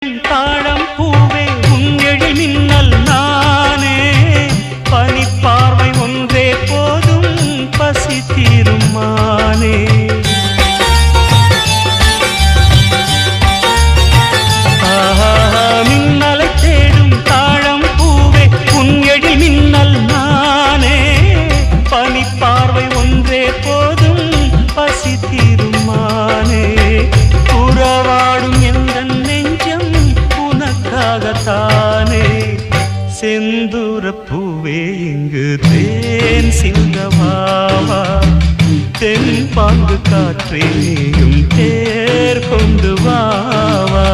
தாழம் பூவே உங்கெழி மின்னல் நானே பனிப்பார்வை ஒன்றே போதும் பசி தீரும் மானே மின்னலை தேடும் தாழம் பூவே உங்கெழி மின்னல் நானே பனிப்பார்வை ஒன்றே போதும் பசி தீரும் மானே உறவாடும் எந்த நெஞ்சம் உனக்காகத்தானே செந்தூர பூவே இங்கு தேன் சிந்தவாவா தென் பாங்கு காற்றே நீயும் தேர் கொண்டு வாவா